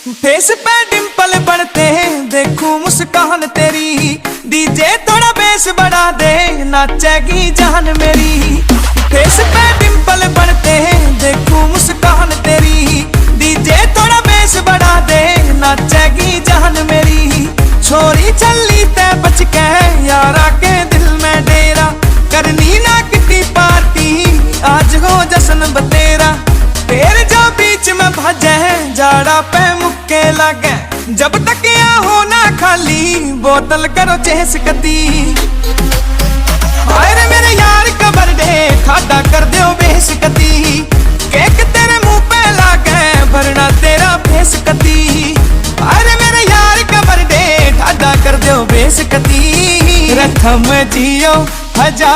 Face पे डिंपल बढ़ते देखूं मुस्कान तेरी, डीजे थोड़ा बेस बढ़ा दे नाचेगी जान मेरी। फेस पे डिंपल बढ़ते देखूं मुस्कान तेरी, डीजे थोड़ा बेस बढ़ा दे नाचेगी जान मेरी। छोरी चली ते बच के यारा के दिल में डेरा, करनी ना किटी पार्टी आज हो जश्न बतेरा। तेरे जो बीच में भजे जाड़ा पे मुक्के लगे, जब तक या हो ना खाली बोतल करो चेस कती। अरे मेरे यार का बर्थडे ठाडा कर दो बेशकती, केक तेरे मुंह पे लागे भरना तेरा फेस कती। अरे मेरे यार का बर्थडे ठाडा कर दो बेशकती, रथम जियो हजार